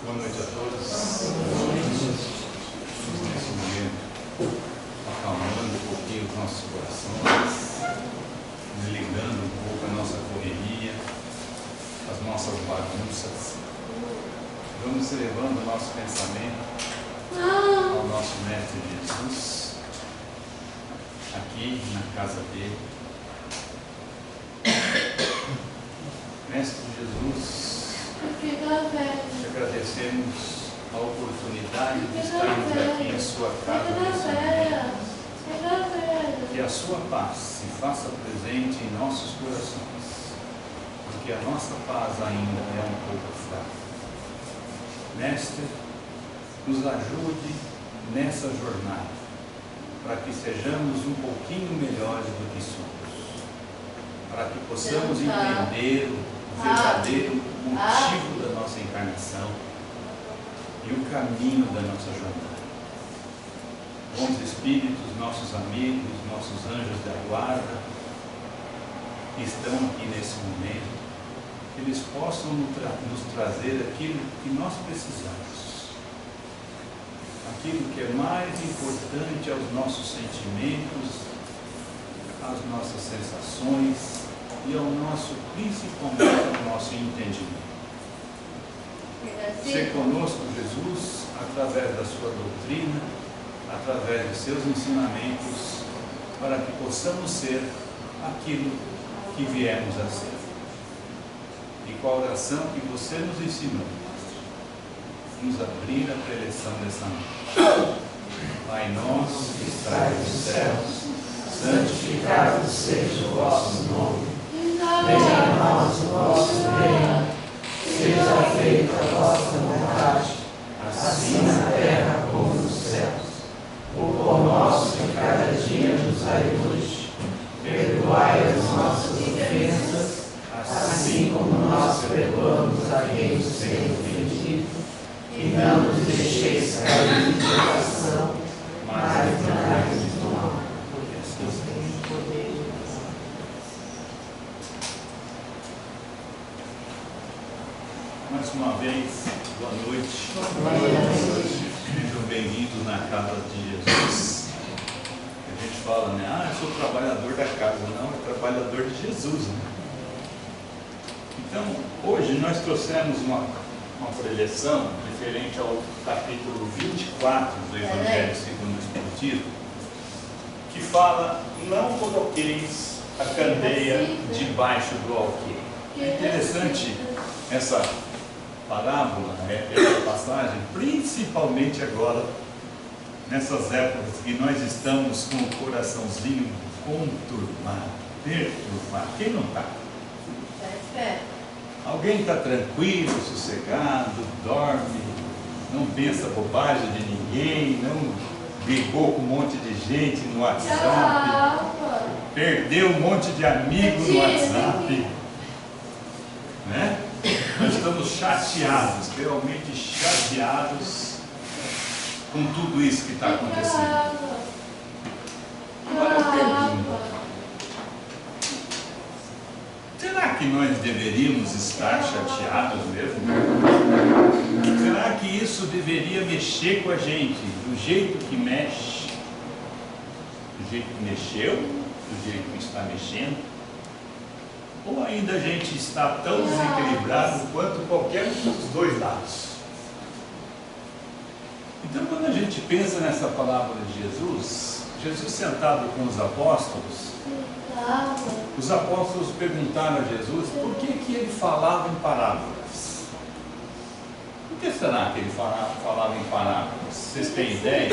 Boa noite a todos. Nesse momento, acalmando um pouquinho os nossos corações, desligando um pouco a nossa correria, as nossas bagunças. Vamos elevando o nosso pensamento ao nosso Mestre Jesus, aqui na casa dele. Mestre Jesus, te agradecemos a oportunidade de estarmos aqui em sua casa nesse momento. Que a sua paz se faça presente em nossos corações, porque a nossa paz ainda é um pouco fraca. Mestre, nos ajude nessa jornada, para que sejamos um pouquinho melhores do que somos, para que possamos entender o verdadeiro motivo da nossa encarnação e o caminho da nossa jornada. Bons Espíritos, nossos amigos, nossos anjos da guarda, que estão aqui nesse momento, que eles possam nos trazer aquilo que nós precisamos, aquilo que é mais importante aos nossos sentimentos, às nossas sensações e ao nosso, principalmente ao nosso entendimento. Ser conosco, Jesus, através da sua doutrina, através de seus ensinamentos, para que possamos ser aquilo que viemos a ser. E com a oração que você nos ensinou, nos abrir a preleção dessa noite. Pai nosso que estás nos céus, santificado seja o vosso nome. Venha a nós o vosso reino. Seja feita a vossa vontade, assim na terra como nos céus. O pão nosso de cada dia nos dai hoje. Perdoai as nossas ofensas, assim como nós perdoamos a quem nos tem ofendido. E não nos deixeis cair em tentação, mas livrai-nos do mal. Porque assim temos o poder de Deus. Mais uma vez, boa noite. Sejam bem-vindos na casa de Jesus. A gente fala, né? Eu sou trabalhador da casa. Não, é trabalhador de Jesus, né? Então, hoje nós trouxemos uma preleção referente ao capítulo 24 do Evangelho segundo o Espiritismo, que fala: não coloqueis a candeia debaixo do alqueire. É interessante essa parábola, essa passagem, principalmente agora, nessas épocas que nós estamos com o coraçãozinho conturbado, perturbado. Quem não está? Alguém está tranquilo, sossegado, dorme, não pensa bobagem de ninguém, não brigou com um monte de gente no WhatsApp, perdeu um monte de amigos no WhatsApp, né? Nós estamos chateados, realmente chateados com tudo isso que está acontecendo. Agora eu pergunto, será que nós deveríamos estar chateados mesmo? Será que isso deveria mexer com a gente do jeito que mexe? Do jeito que mexeu? Do jeito que está mexendo? Ou ainda a gente está tão desequilibrado quanto qualquer um dos dois lados? Então, quando a gente pensa nessa palavra de Jesus, Jesus sentado com os apóstolos perguntaram a Jesus por que ele falava em parábolas. Por que será que ele falava em parábolas? Vocês têm ideia?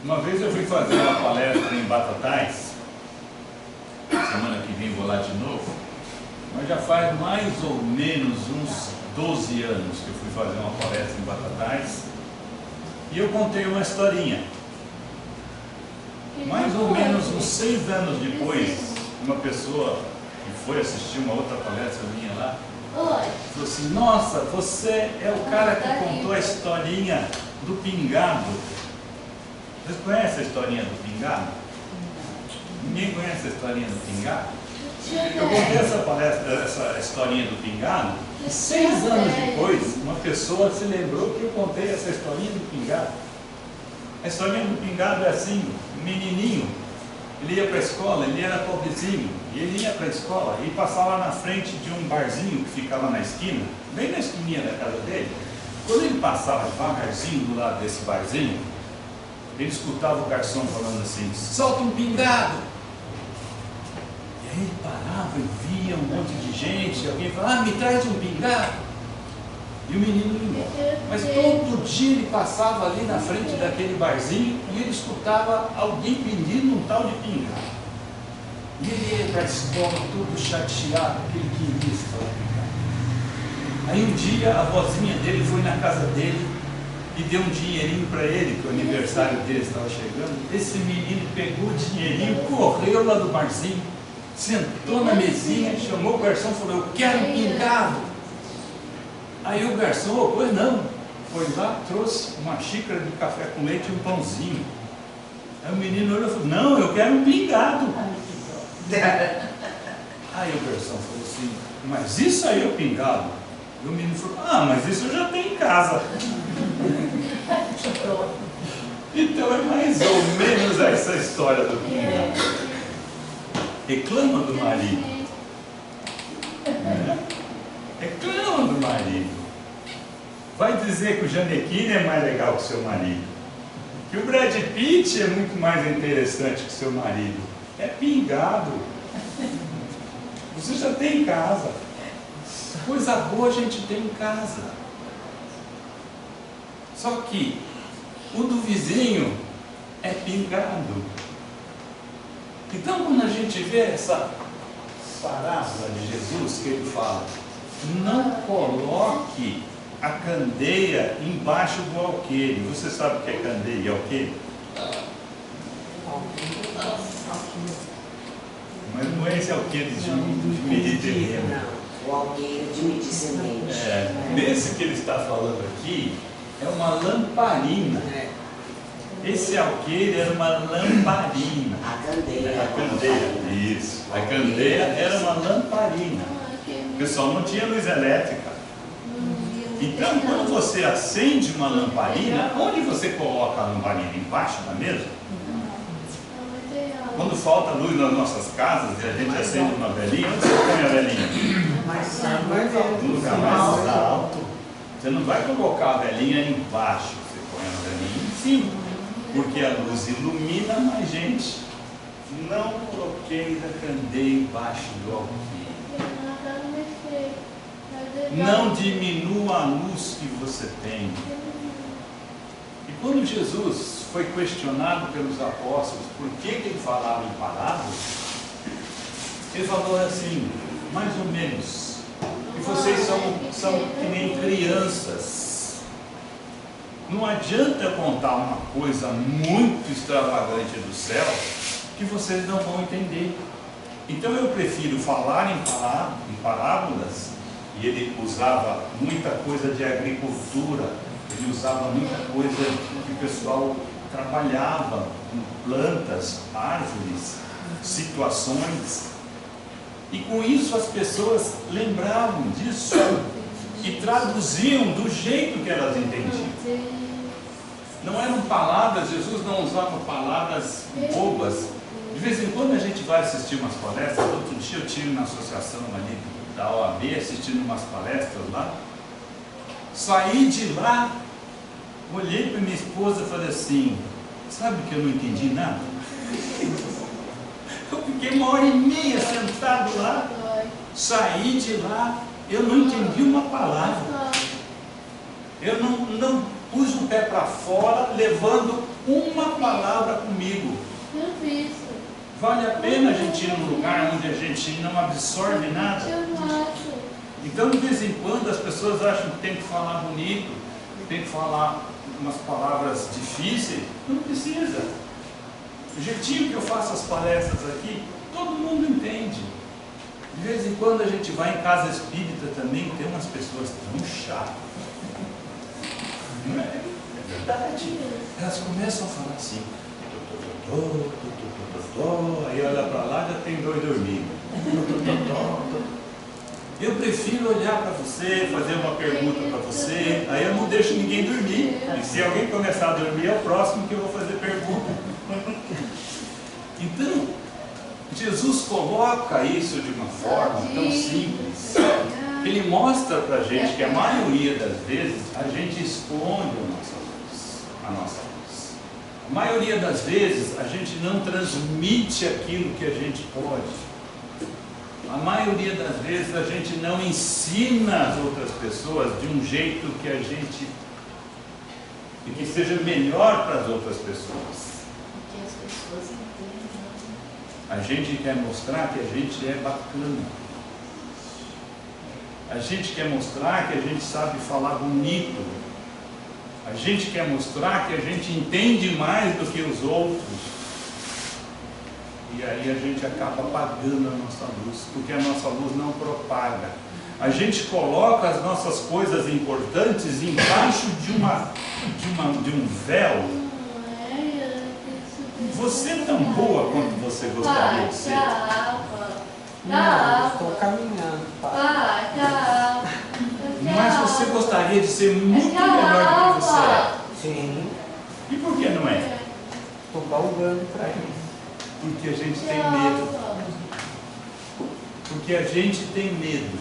Uma vez eu fui fazer uma palestra em Batatais, semana que vem vou lá de novo, mas já faz mais ou menos uns 12 anos que eu fui fazer uma palestra em Batatais, e eu contei uma historinha. Mais ou menos uns 6 anos depois, uma pessoa que foi assistir uma outra palestra minha lá, falou assim: nossa, você é o cara que contou a historinha do pingado. Vocês conhecem a historinha do pingado? Ninguém conhece a historinha do pingado? Eu contei essa historinha do pingado, e 6 anos depois, uma pessoa se lembrou que eu contei essa historinha do pingado. A historinha do pingado é assim: um menininho, ele ia para a escola, ele era pobrezinho, e ele ia para a escola e passava na frente de um barzinho que ficava na esquina, bem na esquininha da casa dele. Quando ele passava devagarzinho do lado desse barzinho, ele escutava o garçom falando assim: solta um pingado! E aí ele parava e via um monte de gente, alguém falava: me traz um pingado! E o menino ia embora. Mas todo dia ele passava ali na frente daquele barzinho e ele escutava alguém pedindo um tal de pingado. E ele ia para a escola todo chateado, porque ele queria esse tal de pingado. Aí um dia a vozinha dele foi na casa dele e deu um dinheirinho para ele, que o aniversário dele estava chegando. Esse menino pegou o dinheirinho, correu lá do barzinho, sentou na mesinha, chamou o garçom e falou: eu quero um pingado. Aí o garçom, pois não, foi lá, trouxe uma xícara de café com leite e um pãozinho. Aí o menino olhou e falou: não, eu quero um pingado. Aí o garçom falou assim: mas isso aí é o pingado? E o menino falou: ah, mas isso eu já tenho em casa. Então é mais ou menos essa história do pingado. Reclama do marido. Reclama do marido. Vai dizer que o Janequine é mais legal que o seu marido, que o Brad Pitt é muito mais interessante que o seu marido. É pingado. Você já tem em casa. Coisa boa a gente tem em casa. Só que o do vizinho é pingado. Então, quando a gente vê essa parábola de Jesus que ele fala: não coloque a candeia embaixo do alqueire. Você sabe o que é candeia e alqueire? Mas não é esse alqueire de medir terreno. O alqueire de medir semente. Nesse que ele está falando aqui, é uma lamparina. Esse alqueire era uma lamparina. A candeia. A candeia, isso. A candeia era uma lamparina. O pessoal não tinha luz elétrica. Então, quando você acende uma lamparina, onde você coloca a lamparina? Embaixo da mesa? Quando falta luz nas nossas casas e a gente acende uma velinha, onde você põe a velinha? No lugar mais alto. Você não vai colocar a velinha embaixo, você põe a velinha em cima, porque a luz ilumina mais gente. Não coloqueis a candeia embaixo do alqueire. Não diminua a luz que você tem. E quando Jesus foi questionado pelos apóstolos por que ele falava em parábolas, ele falou assim, mais ou menos, que vocês são que nem crianças. Não adianta contar uma coisa muito extravagante do céu que vocês não vão entender. Então eu prefiro falar em parábolas. E ele usava muita coisa de agricultura, ele usava muita coisa que o pessoal trabalhava, com plantas, árvores, situações. E com isso as pessoas lembravam disso e traduziam do jeito que elas entendiam. Não eram palavras, Jesus não usava palavras bobas. De vez em quando a gente vai assistir umas palestras. Outro dia eu tive na associação ali da OAB, assistindo umas palestras lá. Saí de lá, olhei para minha esposa e falei assim: sabe que eu não entendi nada? Eu fiquei 1h30 sentado lá, saí de lá, eu não entendi uma palavra. Eu não pus o pé para fora levando uma palavra comigo. Vale a pena a gente ir num lugar onde a gente não absorve nada? Então, de vez em quando, as pessoas acham que tem que falar bonito, tem que falar umas palavras difíceis. Não precisa. O jeitinho que eu faço as palestras aqui, todo mundo entende. De vez em quando a gente vai em casa espírita também, tem umas pessoas tão chatas. Não é? É verdade. Elas começam a falar assim, aí olha para lá, já tem 2 dormindo. Eu prefiro olhar para você, fazer uma pergunta para você, aí eu não deixo ninguém dormir. E se alguém começar a dormir, é o próximo que eu vou fazer pergunta. Então, Jesus coloca isso de uma forma tão simples, que Ele mostra para a gente que a maioria das vezes a gente esconde a nossa luz. A maioria das vezes a gente não transmite aquilo que a gente pode. A maioria das vezes a gente não ensina as outras pessoas de um jeito que a gente, e que seja melhor para as outras pessoas. Que as pessoas entendam. A gente quer mostrar que a gente é bacana. A gente quer mostrar que a gente sabe falar bonito. A gente quer mostrar que a gente entende mais do que os outros. E aí a gente acaba apagando a nossa luz, porque a nossa luz não propaga. A gente coloca as nossas coisas importantes embaixo de um véu. Você é tão boa quanto você gostaria de ser. Não, estou caminhando, pai. Mas você gostaria de ser muito melhor do que você é. Sim, E por que não é? estou galgando para isso. Porque a gente tem medo. Porque a gente tem medo.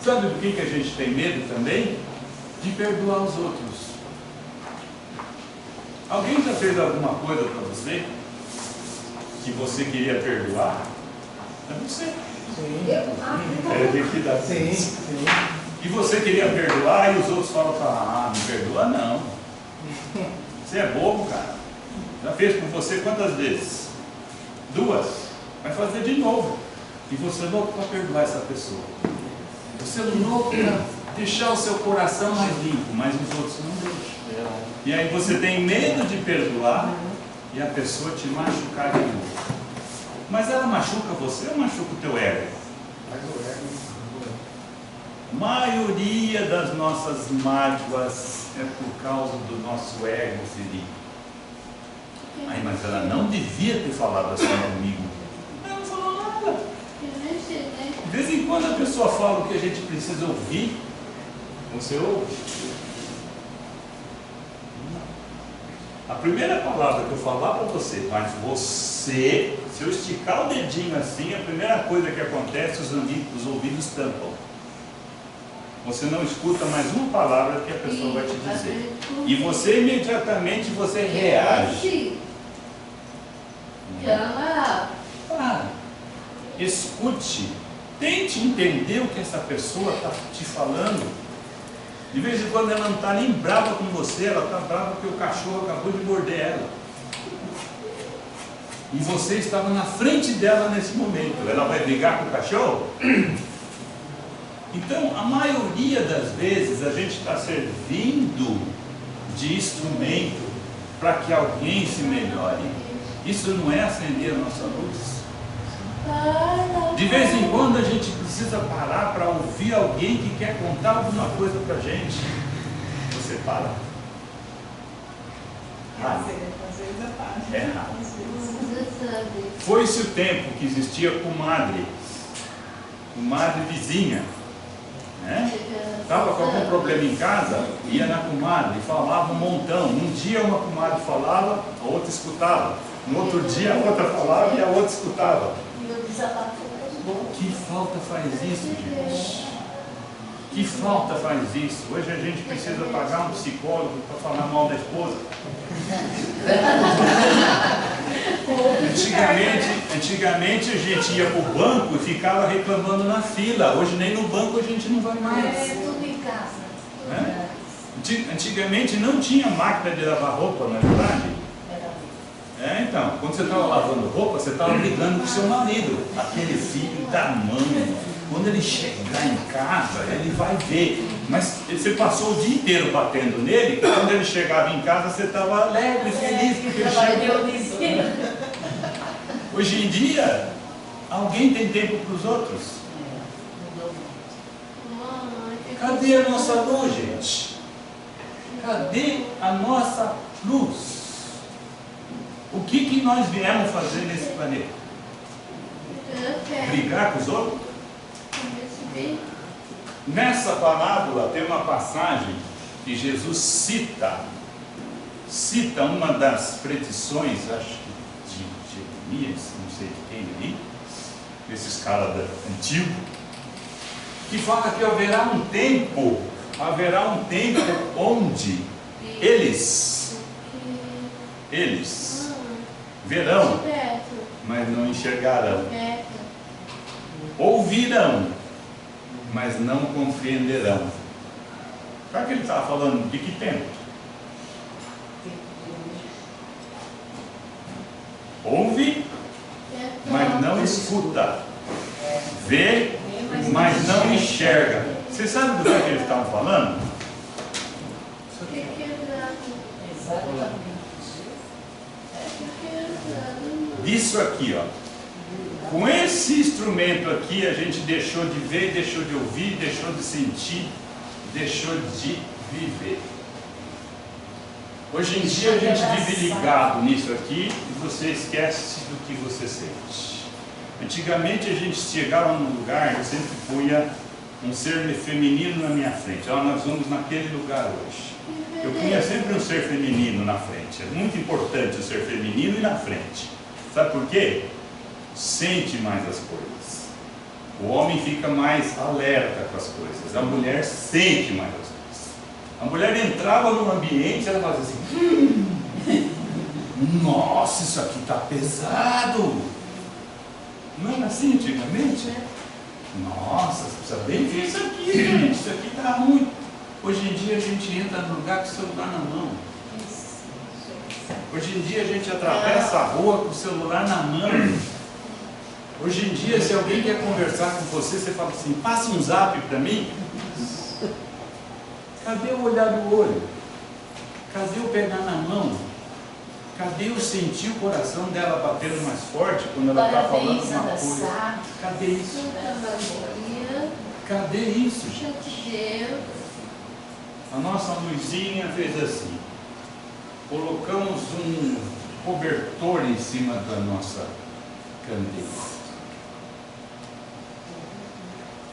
Sabe do que a gente tem medo também? De perdoar os outros. Alguém já fez alguma coisa para você que você queria perdoar? É você. Sim, É liquidar. sim. E você queria perdoar e os outros falam, não perdoa não. Você é bobo, cara. Já fez com você quantas vezes? 2. Vai fazer de novo. E você é louco para perdoar essa pessoa. Você é louco para deixar o seu coração mais limpo, mas os outros não deixam. E aí você tem medo de perdoar e a pessoa te machucar de novo. Mas ela machuca você ou machuca o teu ego? A maioria das nossas mágoas é por causa do nosso ego ferido. Ai, mas ela não devia ter falado assim comigo. Ela não falou nada. De vez em quando a pessoa fala o que a gente precisa ouvir. Você ouve? A primeira palavra que eu falar para você, mas você, se eu esticar o dedinho assim, a primeira coisa que acontece, os ouvidos tampam. Você não escuta mais uma palavra que a pessoa vai te dizer. E você imediatamente você reage. Para. Escute. Tente entender o que essa pessoa está te falando. De vez em quando ela não está nem brava com você, ela está brava porque o cachorro acabou de morder ela. E você estava na frente dela nesse momento. Ela vai brigar com o cachorro? Então, a maioria das vezes a gente está servindo de instrumento para que alguém se melhore. Isso não é acender a nossa luz? De vez em quando a gente precisa parar para ouvir alguém que quer contar alguma coisa para a gente. Você para? É raro. Foi-se o tempo que existia comadre vizinha, né? Estava com algum problema em casa, ia na comadre, falava um montão. Um dia uma comadre falava, a outra escutava. No outro dia a outra falava e a outra escutava. Que falta faz isso, gente? Que falta faz isso? Hoje a gente precisa pagar um psicólogo para falar mal da esposa. Antigamente a gente ia para o banco e ficava reclamando na fila. Hoje nem no banco a gente não vai mais. É tudo em casa. Né? Antigamente não tinha máquina de lavar roupa, não é verdade? Então, quando você estava lavando roupa, você estava brigando com o seu marido, aquele filho da mãe. Quando ele chegar em casa, ele vai ver. Mas você passou o dia inteiro batendo nele, que quando ele chegava em casa, você estava alegre, feliz, porque ele chegou. Hoje em dia, alguém tem tempo para os outros? Cadê a nossa luz, gente? Cadê a nossa luz? O que nós viemos fazer nesse planeta? Brigar com os outros? Nessa parábola tem uma passagem que Jesus cita uma das predições, acho que de Jeremias, não sei de quem ali, esses caras antigos, que fala que haverá um tempo onde eles verão, mas não enxergarão, ouvirão, mas não compreenderão. Sabe que ele estava falando de que tempo? Ouve, mas não escuta. Vê, mas não enxerga. Você sabe do que eles estavam falando? Isso aqui, ó. Com esse instrumento aqui, a gente deixou de ver, deixou de ouvir, deixou de sentir, deixou de viver. Hoje em dia a gente vive ligado nisso aqui e você esquece do que você sente. Antigamente a gente chegava num lugar, eu sempre punha um ser feminino na minha frente. Ó, nós vamos naquele lugar hoje. Eu punha sempre um ser feminino na frente. É muito importante o ser feminino e na frente. Sabe por quê? Sente mais as coisas. O homem fica mais alerta com as coisas. A mulher sente mais as coisas. A mulher entrava no ambiente e ela fazia assim: nossa, isso aqui está pesado. Não era assim antigamente? Nossa, você precisa bem ver isso aqui, gente. Isso aqui está ruim. Hoje em dia a gente entra no lugar com o celular na mão. Hoje em dia a gente atravessa a rua com o celular na mão. Hoje em dia, se alguém quer conversar com você, você fala assim: passa um zap para mim. Cadê o olhar do olho? Cadê o pegar na mão? Cadê o sentir o coração dela batendo mais forte quando ela está falando uma coisa? Cadê isso? Cadê isso, gente? A nossa luzinha fez assim. Colocamos um cobertor em cima da nossa candeia.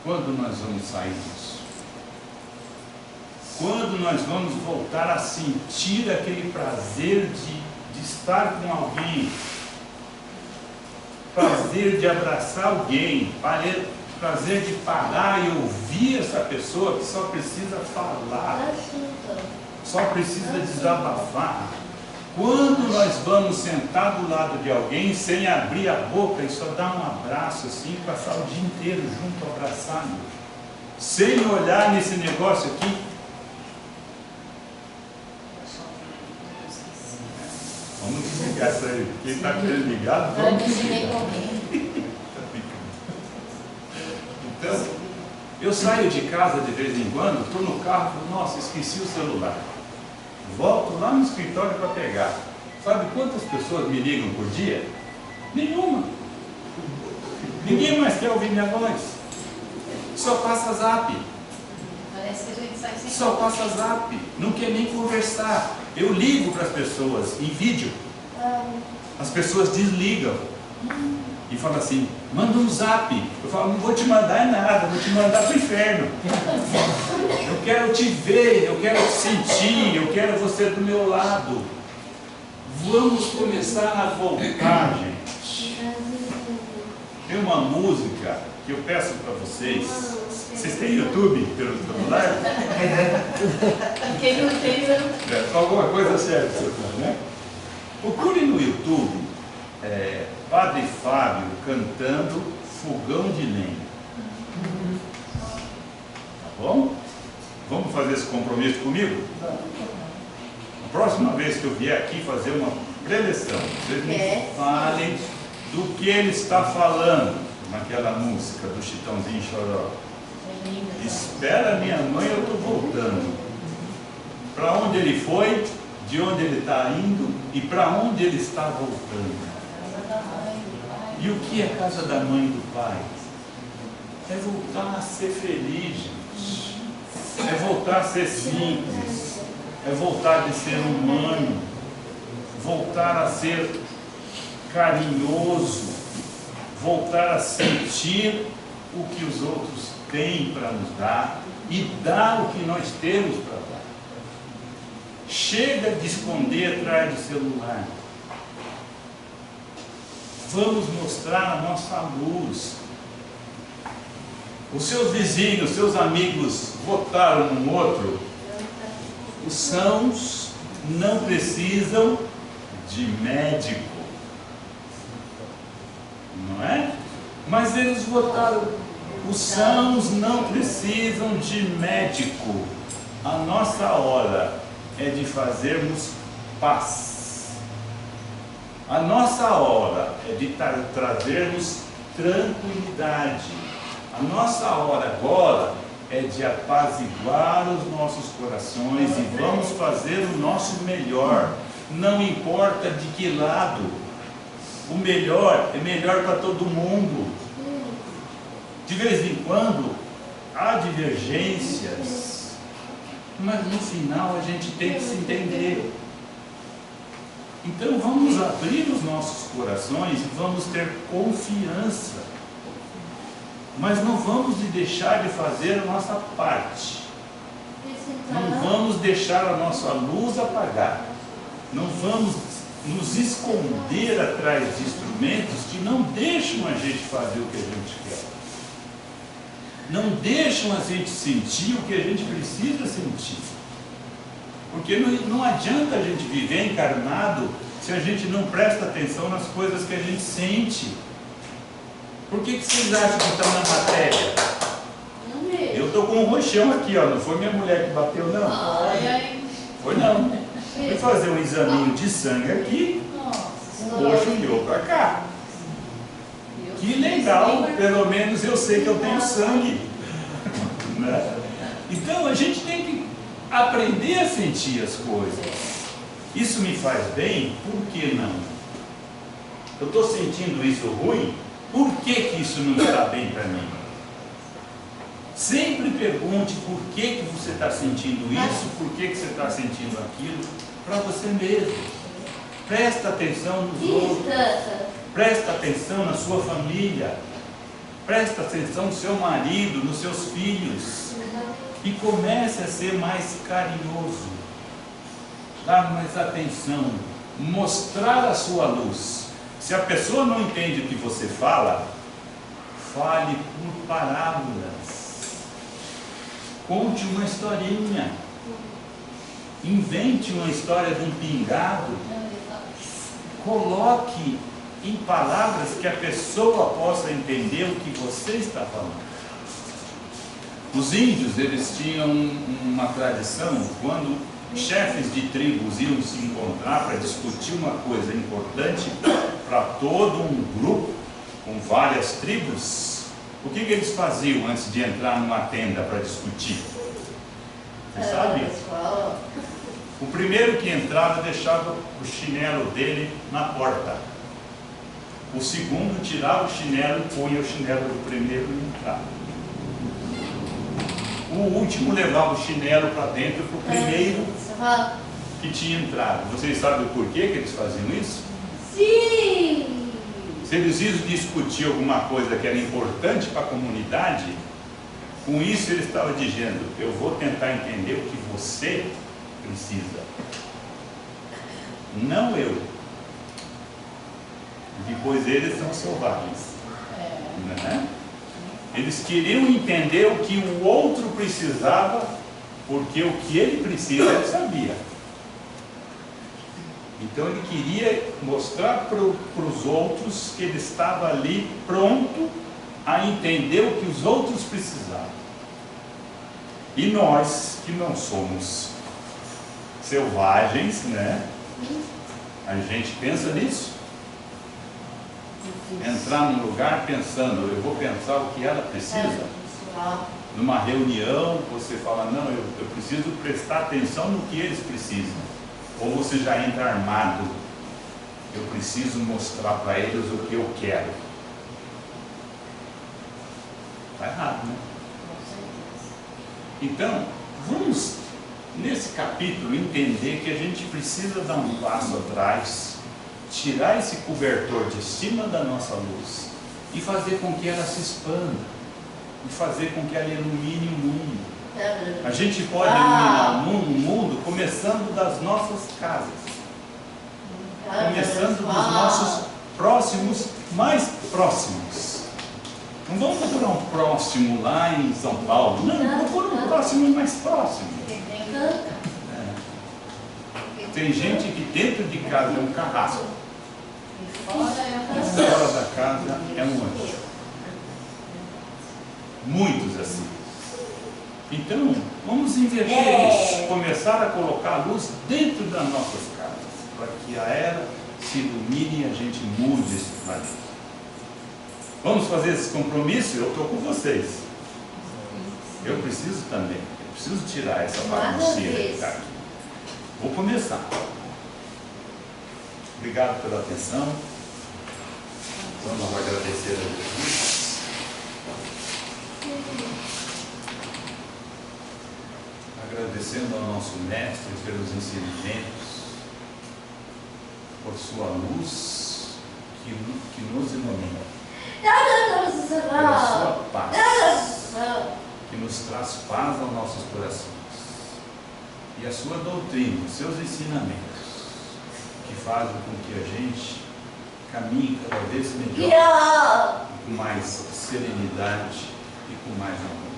Quando nós vamos sair disso? Quando nós vamos voltar a sentir aquele prazer de estar com alguém, prazer de abraçar alguém, prazer de parar e ouvir essa pessoa que só precisa falar, só precisa desabafar? Quando nós vamos sentar do lado de alguém sem abrir a boca e só dar um abraço assim, passar o dia inteiro junto, abraçado, sem olhar nesse negócio aqui? Vamos desligar isso aí. Quem está querendo ligado, vamos desligar. Então, eu saio de casa de vez em quando, estou no carro, nossa, esqueci o celular. Volto lá no escritório para pegar. Sabe quantas pessoas me ligam por dia? Nenhuma. Ninguém mais quer ouvir minha voz. Só passa zap. Parece que a gente sai sem. Só passa zap. Não quer nem conversar. Eu ligo para as pessoas em vídeo. As pessoas desligam. E falam assim: manda um zap. Eu falo: não vou te mandar nada, vou te mandar para o inferno. Eu quero te ver, eu quero te sentir, eu quero você do meu lado. Vamos começar a voltar, gente. Tem uma música que eu peço para vocês. Vocês têm YouTube pelo celular? Quem não tem, não. Alguma coisa certa, né? Procure no YouTube Padre Fábio cantando Fogão de Lenha. Tá bom? Vamos fazer esse compromisso comigo? A próxima vez que eu vier aqui fazer uma preleção, vocês me falem do que ele está falando naquela música do Chitãozinho Choró. Espera minha mãe, eu estou voltando. Para onde ele foi, de onde ele está indo e para onde ele está voltando. E o que é a casa da mãe e do pai? É voltar a ser feliz, gente. É voltar a ser simples. É voltar a ser humano. Voltar a ser carinhoso. voltar a sentir o que os outros têm para nos dar e dar o que nós temos para dar. Chega de esconder atrás do celular. Vamos mostrar a nossa luz. Os seus vizinhos, seus amigos votaram um outro. Os sãos não precisam de médico, não é? Mas eles votaram. Os sãos não precisam de médico. A nossa hora é de fazermos paz. A nossa hora é de trazermos tranquilidade. A nossa hora agora é de apaziguar os nossos corações e vamos fazer o nosso melhor. Não importa de que lado. O melhor é melhor para todo mundo. De vez em quando há divergências, mas no final a gente tem que se entender. Então vamos abrir os nossos corações e vamos ter confiança. Mas não vamos deixar de fazer a nossa parte. Não vamos deixar a nossa luz apagar. Não vamos nos esconder atrás de instrumentos que não deixam a gente fazer o que a gente quer. Não deixam a gente sentir o que a gente precisa sentir. Porque não adianta a gente viver encarnado se a gente não presta atenção nas coisas que a gente sente. Por que vocês acham que estão na matéria? Eu estou com um roxão aqui, ó. Não foi minha mulher que bateu, não. Foi não. Fui fazer um examinho de sangue aqui, roxo e para cá. Que legal, pelo menos eu sei que eu tenho sangue. Né? Então a gente tem que aprender a sentir as coisas. Isso me faz bem, por que não? Eu estou sentindo isso ruim, por que isso não está bem para mim? Sempre pergunte por que você está sentindo isso, por que você está sentindo aquilo, para você mesmo. Presta atenção nos outros. Presta atenção na sua família. Presta atenção no seu marido, nos seus filhos. E comece a ser mais carinhoso. Dar mais atenção. Mostrar a sua luz. Se a pessoa não entende o que você fala, fale por parábolas. Conte uma historinha. Invente uma história de um pingado. Coloque em palavras que a pessoa possa entender o que você está falando. Os índios, eles tinham uma tradição, quando chefes de tribos iam se encontrar para discutir uma coisa importante para todo um grupo, com várias tribos, o que eles faziam antes de entrar numa tenda para discutir? Você sabe? O primeiro que entrava deixava o chinelo dele na porta. O segundo tirava o chinelo e punha o chinelo do primeiro e entrava. O último levava o chinelo para dentro para o primeiro que tinha entrado. Vocês sabem o porquê que eles faziam isso? Sim! Se eles iam discutir alguma coisa que era importante para a comunidade, com isso ele estava dizendo: eu vou tentar entender o que você precisa, não eu. Depois eles são selvagens, né? Eles queriam entender o que o outro precisava, porque o que ele precisa ele sabia. Então ele queria mostrar para os outros que ele estava ali pronto a entender o que os outros precisavam. E nós que não somos selvagens, né? A gente pensa nisso. Entrar num lugar pensando, eu vou pensar o que ela precisa. Numa reunião, você fala, não, eu preciso prestar atenção no que eles precisam. Ou você já entra armado, eu preciso mostrar para eles o que eu quero. Está errado, né? Então, vamos, nesse capítulo, entender que a gente precisa dar um passo atrás, tirar esse cobertor de cima da nossa luz e fazer com que ela se expanda, e fazer com que ela ilumine o mundo. A gente pode iluminar o mundo começando das nossas casas, começando dos nossos próximos, mais próximos. Não vamos procurar um próximo lá em São Paulo, não, procura um próximo mais próximo. Tem gente que dentro de casa é um carrasco, e fora da casa é um anjo. Muitos assim. Então, vamos inverter isso, começar a colocar a luz dentro das nossas casas, para que a era se ilumine e a gente mude esse planeta. Vamos fazer esse compromisso? Eu estou com vocês. Eu preciso também. Eu preciso tirar essa baguncinha que está aqui. Vou começar. Obrigado pela atenção. Vamos agradecer a Jesus. Agradecendo ao nosso Mestre pelos ensinamentos, por sua luz que nos ilumina, pela sua paz, que nos traz paz aos nossos corações, e a sua doutrina, os seus ensinamentos, que fazem com que a gente caminhe cada vez melhor, com mais serenidade e com mais amor.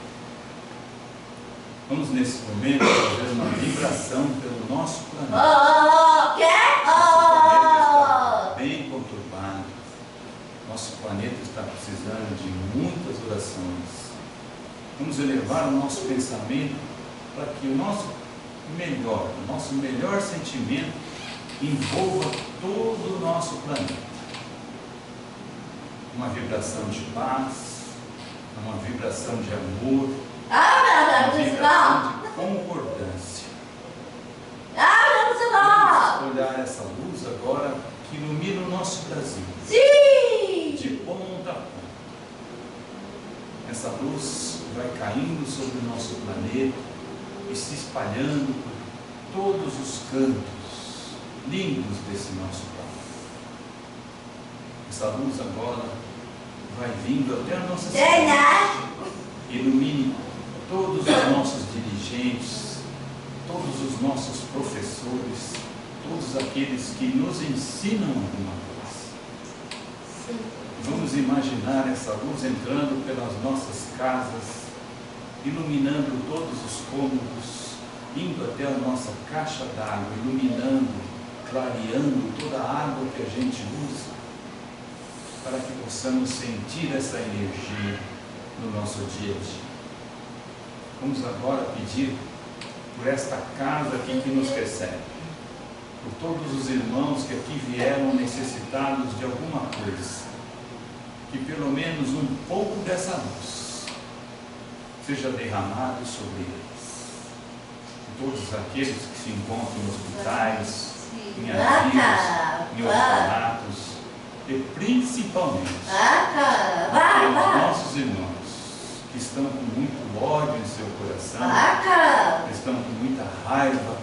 Vamos nesse momento fazer uma vibração pelo nosso planeta. Nosso planeta está bem conturbado. Nosso planeta está precisando de muitas orações. Vamos elevar o nosso pensamento para que o nosso melhor sentimento envolva todo o nosso planeta. Uma vibração de paz, uma vibração de amor, uma vibração de concordância. Vamos olhar essa luz agora que ilumina o nosso Brasil. Sim! De ponta a ponta. Essa luz vai caindo sobre o nosso planeta e se espalhando por todos os cantos lindos desse nosso planeta. Essa luz agora vai vindo até a nossa cidade. Ilumine todos os nossos dirigentes, todos os nossos professores, todos aqueles que nos ensinam alguma coisa. Vamos imaginar essa luz entrando pelas nossas casas, iluminando todos os cômodos, indo até a nossa caixa d'água, iluminando, clareando toda a água que a gente usa, para que possamos sentir essa energia no nosso dia a dia. Vamos agora pedir por esta casa aqui que nos recebe, por todos os irmãos que aqui vieram necessitados de alguma coisa, que pelo menos um pouco dessa luz seja derramado sobre eles. Todos aqueles que se encontram em hospitais, em asilos, em orfanatos, e principalmente aqueles nossos irmãos que estão com muito ódio em seu coração, que estão com muita raiva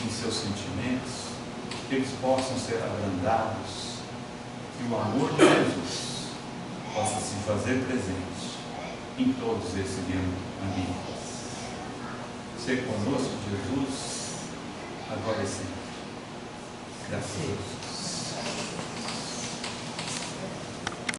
em seus sentimentos, que eles possam ser abrandados, que o amor de Jesus possa se fazer presente em todos esses ambientes. Ser conosco, Jesus, agora e sempre. Graças a Deus.